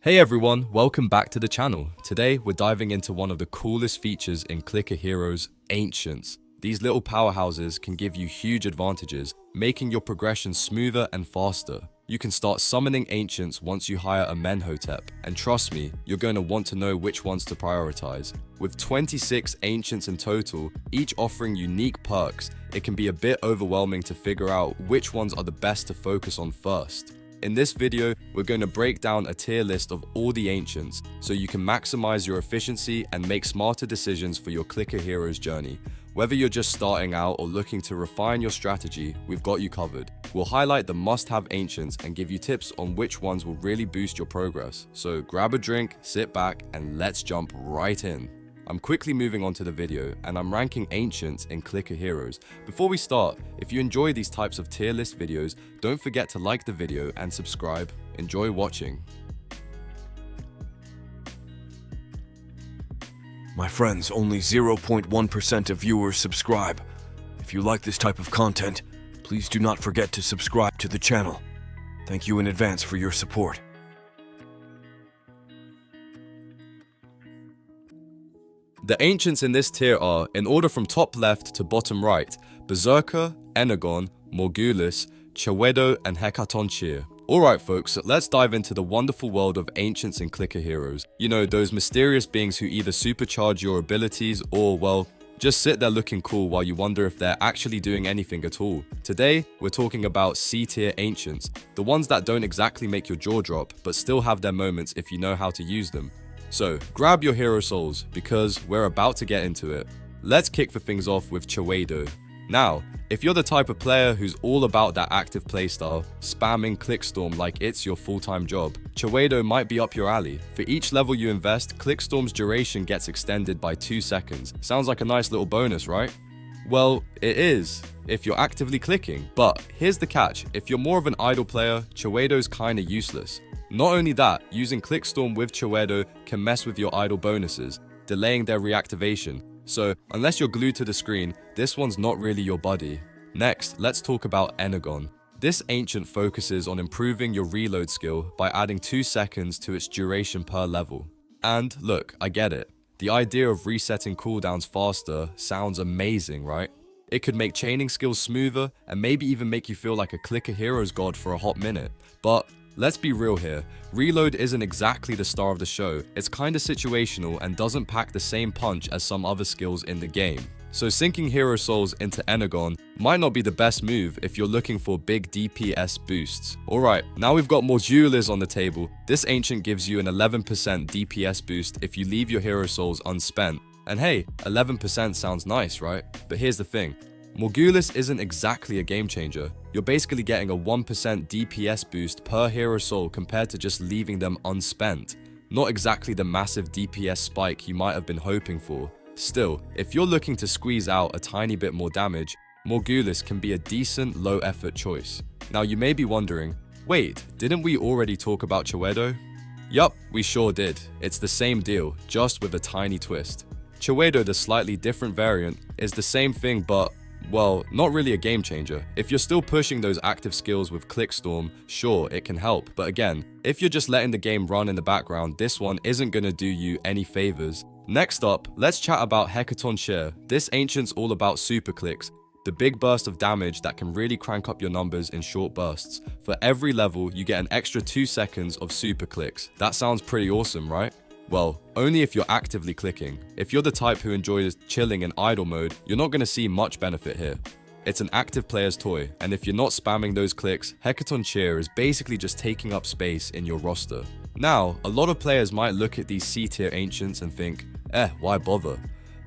Hey everyone, welcome back to the channel. Today we're diving into one of the coolest features in Clicker Heroes, Ancients. These little powerhouses can give you huge advantages, making your progression smoother and faster. You can start summoning Ancients once you hire a Menhotep, and trust me, you're going to want to know which ones to prioritize. With 26 Ancients in total, each offering unique perks, it can be a bit overwhelming to figure out which ones are the best to focus on first. In this video, we're going to break down a tier list of all the Ancients so you can maximize your efficiency and make smarter decisions for your Clicker Heroes journey. Whether you're just starting out or looking to refine your strategy, we've got you covered. We'll highlight the must-have Ancients and give you tips on which ones will really boost your progress. So grab a drink, sit back, and let's jump right in. I'm quickly moving on to the video, and I'm ranking Ancients in Clicker Heroes. Before we start, if you enjoy these types of tier list videos, don't forget to like the video and subscribe. Enjoy watching. My friends, only 0.1% of viewers subscribe. If you like this type of content, please do not forget to subscribe to the channel. Thank you in advance for your support. The Ancients in this tier are, in order from top left to bottom right, Berserker, Energon, Morgulus, Chewedo, and Hecatoncheir. Alright folks, let's dive into the wonderful world of Ancients in Clicker Heroes. You know, those mysterious beings who either supercharge your abilities or, well, just sit there looking cool while you wonder if they're actually doing anything at all. Today, we're talking about C-tier Ancients, the ones that don't exactly make your jaw drop, but still have their moments if you know how to use them. So, grab your hero souls, because we're about to get into it. Let's kick the things off with Chewedo. Now, if you're the type of player who's all about that active playstyle, spamming Clickstorm like it's your full-time job, Chewedo might be up your alley. For each level you invest, Clickstorm's duration gets extended by 2 seconds. Sounds like a nice little bonus, right? Well, it is, if you're actively clicking. But here's the catch, if you're more of an idle player, Chewedo's kinda useless. Not only that, using Clickstorm with Chewedo can mess with your idle bonuses, delaying their reactivation. So, unless you're glued to the screen, this one's not really your buddy. Next, let's talk about Energon. This Ancient focuses on improving your reload skill by adding 2 seconds to its duration per level. And look, I get it. The idea of resetting cooldowns faster sounds amazing, right? It could make chaining skills smoother and maybe even make you feel like a Clicker Heroes god for a hot minute. But let's be real here, reload isn't exactly the star of the show. It's kinda situational and doesn't pack the same punch as some other skills in the game. So sinking hero souls into Energon might not be the best move if you're looking for big DPS boosts. Alright, now we've got Morgulus on the table. This Ancient gives you an 11% DPS boost if you leave your hero souls unspent. And hey, 11% sounds nice, right? But here's the thing. Morgulus isn't exactly a game changer. You're basically getting a 1% DPS boost per hero soul compared to just leaving them unspent. Not exactly the massive DPS spike you might have been hoping for. Still, if you're looking to squeeze out a tiny bit more damage, Morgulus can be a decent low effort choice. Now you may be wondering, wait, didn't we already talk about Chewedo? Yup, we sure did. It's the same deal, just with a tiny twist. Chewedo, the slightly different variant, is the same thing but, well, not really a game changer. If you're still pushing those active skills with Clickstorm, sure, it can help. But again, if you're just letting the game run in the background, this one isn't gonna do you any favors. Next up, let's chat about Hecatoncheir. This Ancient's all about super clicks, the big burst of damage that can really crank up your numbers in short bursts. For every level, you get an extra 2 seconds of super clicks. That sounds pretty awesome, right? Well, only if you're actively clicking. If you're the type who enjoys chilling in idle mode, you're not going to see much benefit here. It's an active player's toy, and if you're not spamming those clicks, Hecatoncheir is basically just taking up space in your roster. Now, a lot of players might look at these C-tier Ancients and think, why bother?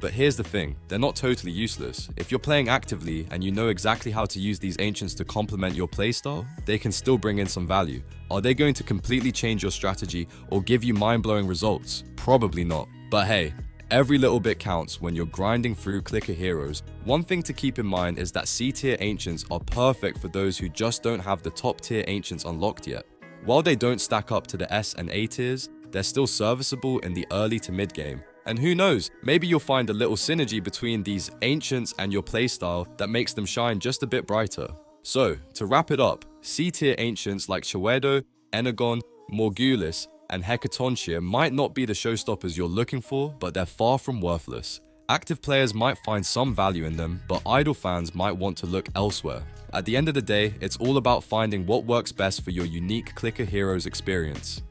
But here's the thing, they're not totally useless. If you're playing actively and you know exactly how to use these Ancients to complement your playstyle, they can still bring in some value. Are they going to completely change your strategy or give you mind-blowing results? Probably not. But hey, every little bit counts when you're grinding through Clicker Heroes. One thing to keep in mind is that C-tier Ancients are perfect for those who just don't have the top-tier Ancients unlocked yet. While they don't stack up to the S and A tiers, they're still serviceable in the early to mid game. And who knows, maybe you'll find a little synergy between these Ancients and your playstyle that makes them shine just a bit brighter. So, to wrap it up, C-tier Ancients like Chewedo, Energon, Morgulus, and Hecatoncheir might not be the showstoppers you're looking for, but they're far from worthless. Active players might find some value in them, but idle fans might want to look elsewhere. At the end of the day, it's all about finding what works best for your unique Clicker Heroes experience.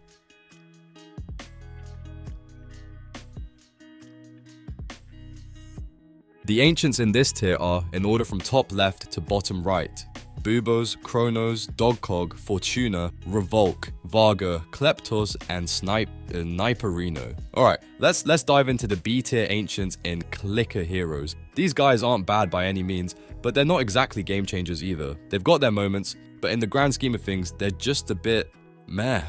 The ancients in this tier are, in order from top left to bottom right: Bubos, Kronos, Dogcog, Fortuna, Revolk, Varga, Kleptos, and Sniperino. Alright, let's dive into the B tier ancients in Clicker Heroes. These guys aren't bad by any means, but they're not exactly game changers either. They've got their moments, but in the grand scheme of things, they're just a bit meh.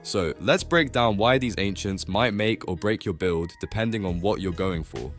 So let's break down why these ancients might make or break your build depending on what you're going for.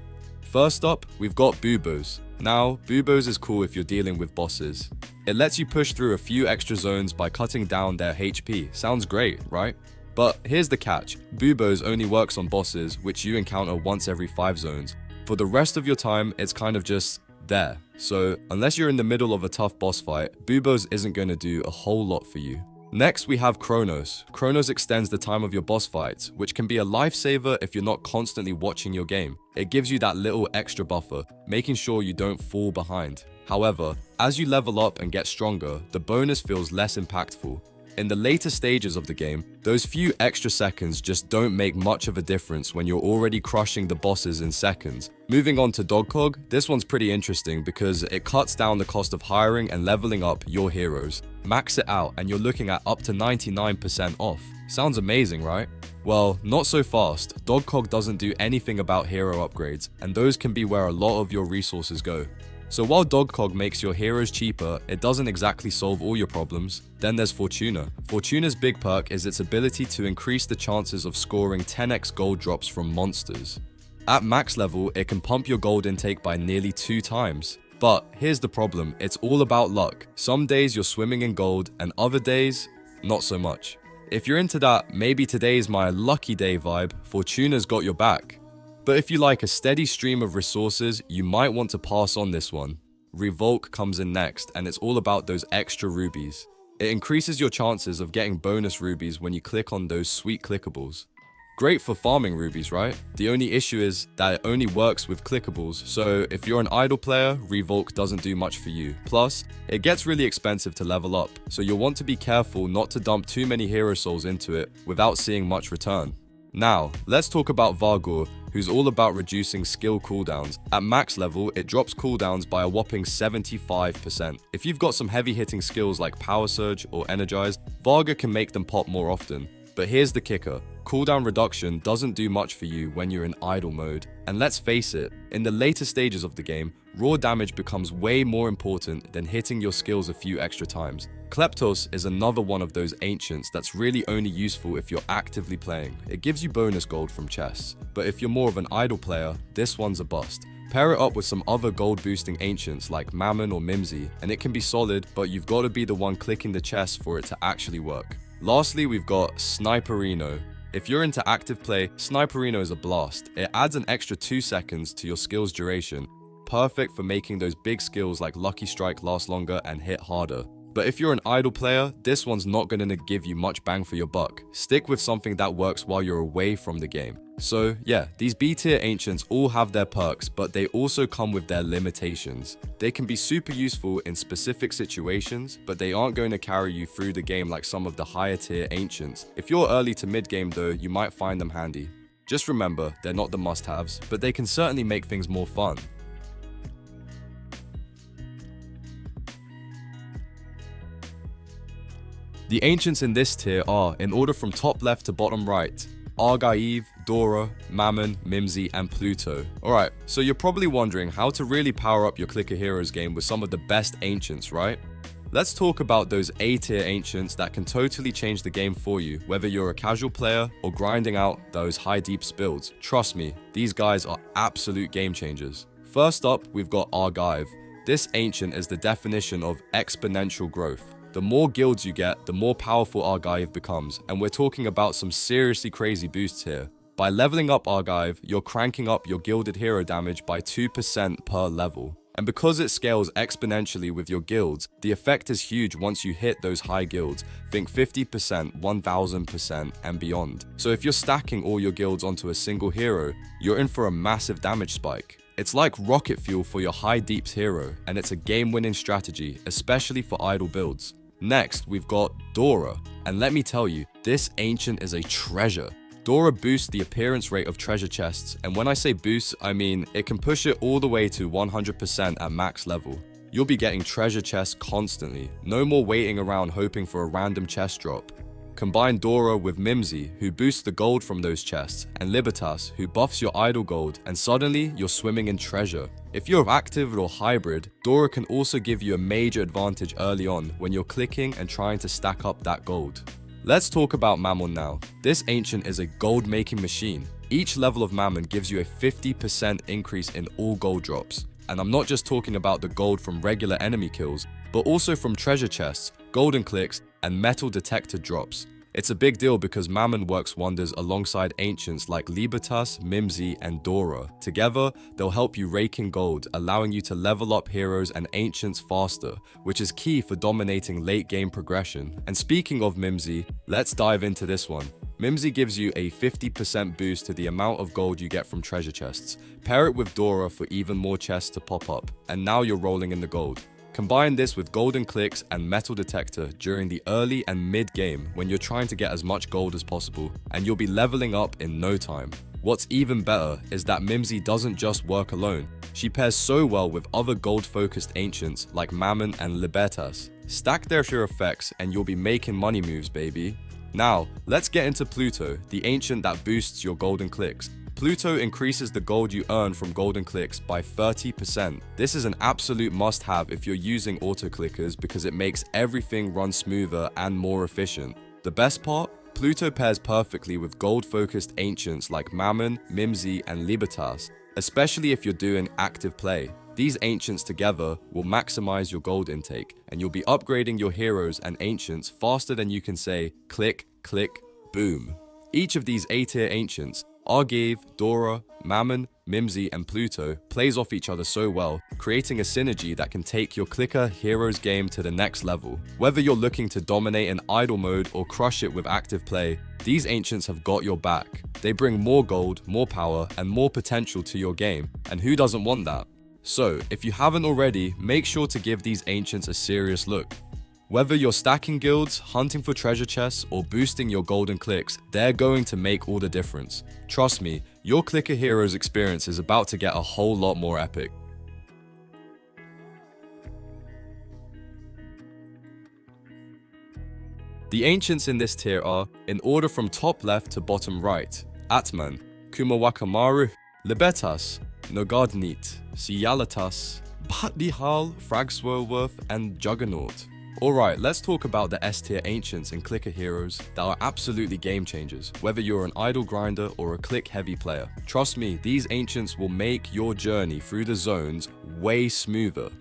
First up, we've got Bubos. Now, Bubos is cool if you're dealing with bosses. It lets you push through a few extra zones by cutting down their HP. Sounds great, right? But here's the catch: Bubos only works on bosses which you encounter once every 5 zones. For the rest of your time, it's kind of just there. So unless you're in the middle of a tough boss fight, Bubos isn't going to do a whole lot for you. Next, we have Kronos. Kronos extends the time of your boss fights, which can be a lifesaver if you're not constantly watching your game. It gives you that little extra buffer, making sure you don't fall behind. However, as you level up and get stronger, the bonus feels less impactful. In the later stages of the game, those few extra seconds just don't make much of a difference when you're already crushing the bosses in seconds. Moving on to Dogcog, this one's pretty interesting because it cuts down the cost of hiring and leveling up your heroes. Max it out and you're looking at up to 99% off. Sounds amazing, right? Well, not so fast. Dogcog doesn't do anything about hero upgrades, and those can be where a lot of your resources go. So while Dogcog makes your heroes cheaper, it doesn't exactly solve all your problems. Then there's Fortuna. Fortuna's big perk is its ability to increase the chances of scoring 10x gold drops from monsters. At max level, it can pump your gold intake by nearly 2 times. But here's the problem: it's all about luck. Some days you're swimming in gold, and other days, not so much. If you're into that "maybe today's my lucky day" vibe, Fortuna's got your back. But if you like a steady stream of resources, you might want to pass on this one. Revolk comes in next, and it's all about those extra rubies. It increases your chances of getting bonus rubies when you click on those sweet clickables. Great for farming rubies, right? The only issue is that it only works with clickables, so if you're an idle player, Revolk doesn't do much for you. Plus, it gets really expensive to level up, so you'll want to be careful not to dump too many hero souls into it without seeing much return. Now, let's talk about Vargur, who's all about reducing skill cooldowns. At max level, it drops cooldowns by a whopping 75%. If you've got some heavy hitting skills like Power Surge or Energize, Vargur can make them pop more often. But here's the kicker: cooldown reduction doesn't do much for you when you're in idle mode. And let's face it, in the later stages of the game, raw damage becomes way more important than hitting your skills a few extra times. Kleptos is another one of those ancients that's really only useful if you're actively playing. It gives you bonus gold from chests, but if you're more of an idle player, this one's a bust. Pair it up with some other gold boosting ancients like Mammon or Mimsy, and it can be solid, but you've got to be the one clicking the chest for it to actually work. Lastly, we've got Sniperino. If you're into active play, Sniperino is a blast. It adds an extra 2 seconds to your skill's duration, perfect for making those big skills like Lucky Strike last longer and hit harder. But if you're an idle player, this one's not going to give you much bang for your buck. Stick with something that works while you're away from the game. So yeah, these B tier ancients all have their perks, but they also come with their limitations. They can be super useful in specific situations, but they aren't going to carry you through the game like some of the higher tier ancients. If you're early to mid game though, you might find them handy. Just remember, they're not the must-haves, but they can certainly make things more fun. The ancients in this tier are, in order from top left to bottom right: Argive, Dora, Mammon, Mimsy, and Pluto. Alright, so you're probably wondering how to really power up your Clicker Heroes game with some of the best ancients, right? Let's talk about those A tier ancients that can totally change the game for you, whether you're a casual player or grinding out those high deep builds. Trust me, these guys are absolute game changers. First up, we've got Argive. This ancient is the definition of exponential growth. The more guilds you get, the more powerful Argive becomes, and we're talking about some seriously crazy boosts here. By leveling up Argive, you're cranking up your gilded hero damage by 2% per level. And because it scales exponentially with your guilds, the effect is huge once you hit those high guilds. Think 50%, 1000%, and beyond. So if you're stacking all your guilds onto a single hero, you're in for a massive damage spike. It's like rocket fuel for your high deeps hero, and it's a game-winning strategy, especially for idle builds. Next, we've got Dora, and let me tell you, this ancient is a treasure. Dora boosts the appearance rate of treasure chests, and when I say boost, I mean it can push it all the way to 100% at max level. You'll be getting treasure chests constantly, no more waiting around hoping for a random chest drop. Combine Dora with Mimsy, who boosts the gold from those chests, and Libertas, who buffs your idle gold, and suddenly you're swimming in treasure. If you're active or hybrid, Dora can also give you a major advantage early on when you're clicking and trying to stack up that gold. Let's talk about Mammon now. This ancient is a gold making machine. Each level of Mammon gives you a 50% increase in all gold drops. And I'm not just talking about the gold from regular enemy kills, but also from treasure chests, golden clicks, and metal detector drops. It's a big deal because Mammon works wonders alongside ancients like Libertas, Mimsy, and Dora. Together, they'll help you rake in gold, allowing you to level up heroes and ancients faster, which is key for dominating late game progression. And speaking of Mimsy, let's dive into this one. Mimsy gives you a 50% boost to the amount of gold you get from treasure chests. Pair it with Dora for even more chests to pop up, and now you're rolling in the gold. Combine this with golden clicks and metal detector during the early and mid game when you're trying to get as much gold as possible, and you'll be leveling up in no time. What's even better is that Mimsy doesn't just work alone. She pairs so well with other gold focused ancients like Mammon and Libertas. Stack their sheer effects and you'll be making money moves, baby. Now, let's get into Pluto, the ancient that boosts your golden clicks. Pluto increases the gold you earn from golden clicks by 30%. This is an absolute must-have if you're using auto-clickers because it makes everything run smoother and more efficient. The best part? Pluto pairs perfectly with gold-focused ancients like Mammon, Mimsy, and Libertas, especially if you're doing active play. These ancients together will maximize your gold intake, and you'll be upgrading your heroes and ancients faster than you can say click, click, boom. Each of these A-tier ancients, Argive, Dora, Mammon, Mimsy, and Pluto, plays off each other so well, creating a synergy that can take your clicker heroes game to the next level. Whether you're looking to dominate in idle mode or crush it with active play, these ancients have got your back. They bring more gold, more power, and more potential to your game, and who doesn't want that? So, if you haven't already, make sure to give these ancients a serious look. Whether you're stacking guilds, hunting for treasure chests, or boosting your golden clicks, they're going to make all the difference. Trust me, your clicker heroes experience is about to get a whole lot more epic. The ancients in this tier are, in order from top left to bottom right, Atman, Kumawakamaru, Libertas, Nogardnit, Sialatas, Batlihal, Fragswellworth, and Juggernaut. Alright, let's talk about the S tier ancients and clicker heroes that are absolutely game changers, whether you're an idle grinder or a click heavy player. Trust me, these ancients will make your journey through the zones way smoother.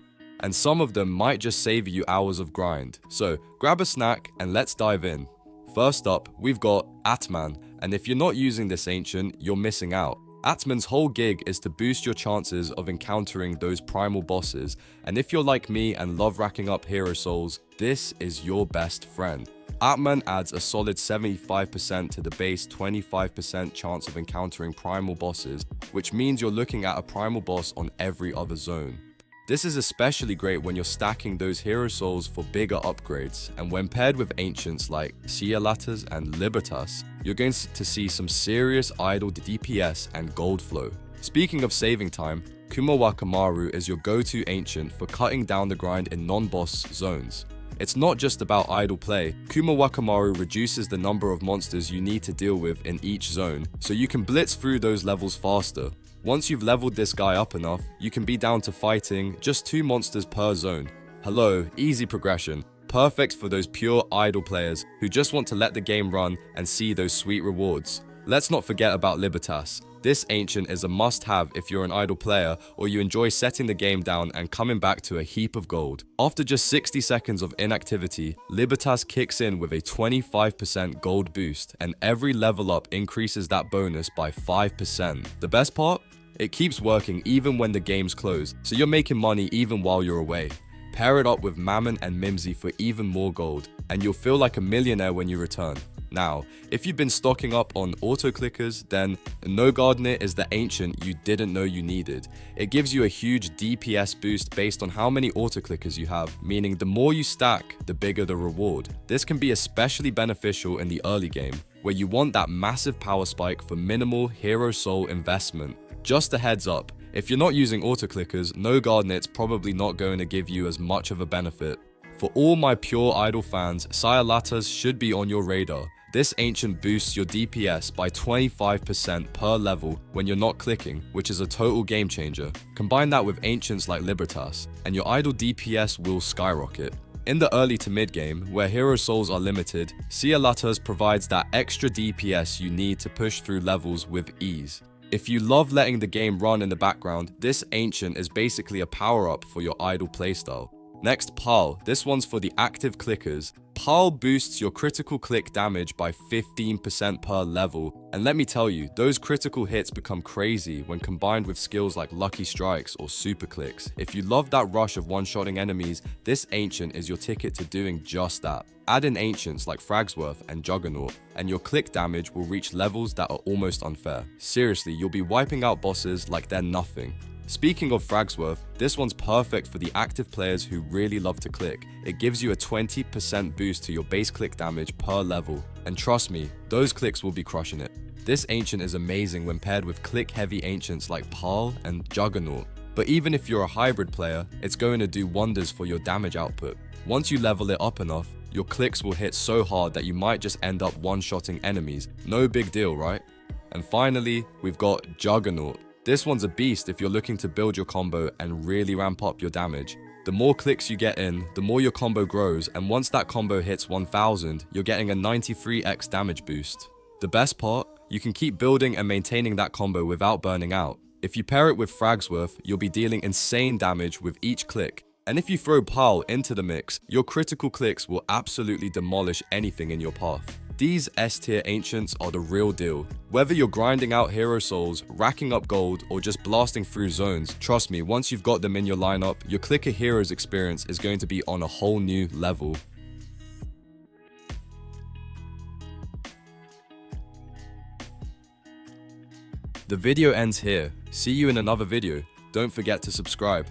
And some of them might just save you hours of grind. So grab a snack and let's dive in. First up, we've got Atman, and if you're not using this ancient, you're missing out. Atman's whole gig is to boost your chances of encountering those primal bosses, and if you're like me and love racking up hero souls, this is your best friend. Atman adds a solid 75% to the base 25% chance of encountering primal bosses, which means you're looking at a primal boss on every other zone. This is especially great when you're stacking those hero souls for bigger upgrades, and when paired with ancients like Sialatas and Libertas, you're going to see some serious idle DPS and gold flow. Speaking of saving time, Kumawakamaru is your go-to ancient for cutting down the grind in non-boss zones. It's not just about idle play. Kumawakamaru reduces the number of monsters you need to deal with in each zone, so you can blitz through those levels faster. Once you've leveled this guy up enough, you can be down to fighting just 2 monsters per zone. Hello, easy progression. Perfect for those pure idle players who just want to let the game run and see those sweet rewards. Let's not forget about Libertas. This ancient is a must-have if you're an idle player or you enjoy setting the game down and coming back to a heap of gold. After just 60 seconds of inactivity, Libertas kicks in with a 25% gold boost, and every level up increases that bonus by 5%. The best part? It keeps working even when the game's closed, so you're making money even while you're away. Pair it up with Mammon and Mimsy for even more gold, and you'll feel like a millionaire when you return. Now, if you've been stocking up on auto-clickers, then No Gardener is the ancient you didn't know you needed. It gives you a huge DPS boost based on how many auto-clickers you have, meaning the more you stack, the bigger the reward. This can be especially beneficial in the early game, where you want that massive power spike for minimal hero soul investment. Just a heads up, if you're not using auto-clickers, No Gardenet's probably not going to give you as much of a benefit. For all my pure idol fans, Sire Latas should be on your radar. This ancient boosts your DPS by 25% per level when you're not clicking, which is a total game changer. Combine that with ancients like Libertas, and your idol DPS will skyrocket. In the early to mid game, where hero souls are limited, Sire Latas provides that extra DPS you need to push through levels with ease. If you love letting the game run in the background, this ancient is basically a power-up for your idle playstyle. Next, Pal. This one's for the active clickers. Pal boosts your critical click damage by 15% per level, and let me tell you, those critical hits become crazy when combined with skills like Lucky Strikes or Super Clicks. If you love that rush of one-shotting enemies, this ancient is your ticket to doing just that. Add in ancients like Fragsworth and Juggernaut, and your click damage will reach levels that are almost unfair. Seriously, you'll be wiping out bosses like they're nothing. Speaking of Fragsworth, this one's perfect for the active players who really love to click. It gives you a 20% boost to your base click damage per level, and trust me, those clicks will be crushing it. This ancient is amazing when paired with click-heavy ancients like Pal and Juggernaut, but even if you're a hybrid player, it's going to do wonders for your damage output. Once you level it up enough, your clicks will hit so hard that you might just end up one-shotting enemies. No big deal, right? And finally, we've got Juggernaut. This one's a beast if you're looking to build your combo and really ramp up your damage. The more clicks you get in, the more your combo grows, and once that combo hits 1000, you're getting a 93x damage boost. The best part? You can keep building and maintaining that combo without burning out. If you pair it with Fragsworth, you'll be dealing insane damage with each click. And if you throw Pal into the mix, your critical clicks will absolutely demolish anything in your path. These S-tier ancients are the real deal. Whether you're grinding out hero souls, racking up gold, or just blasting through zones, trust me, once you've got them in your lineup, your Clicker Heroes experience is going to be on a whole new level. The video ends here. See you in another video. Don't forget to subscribe.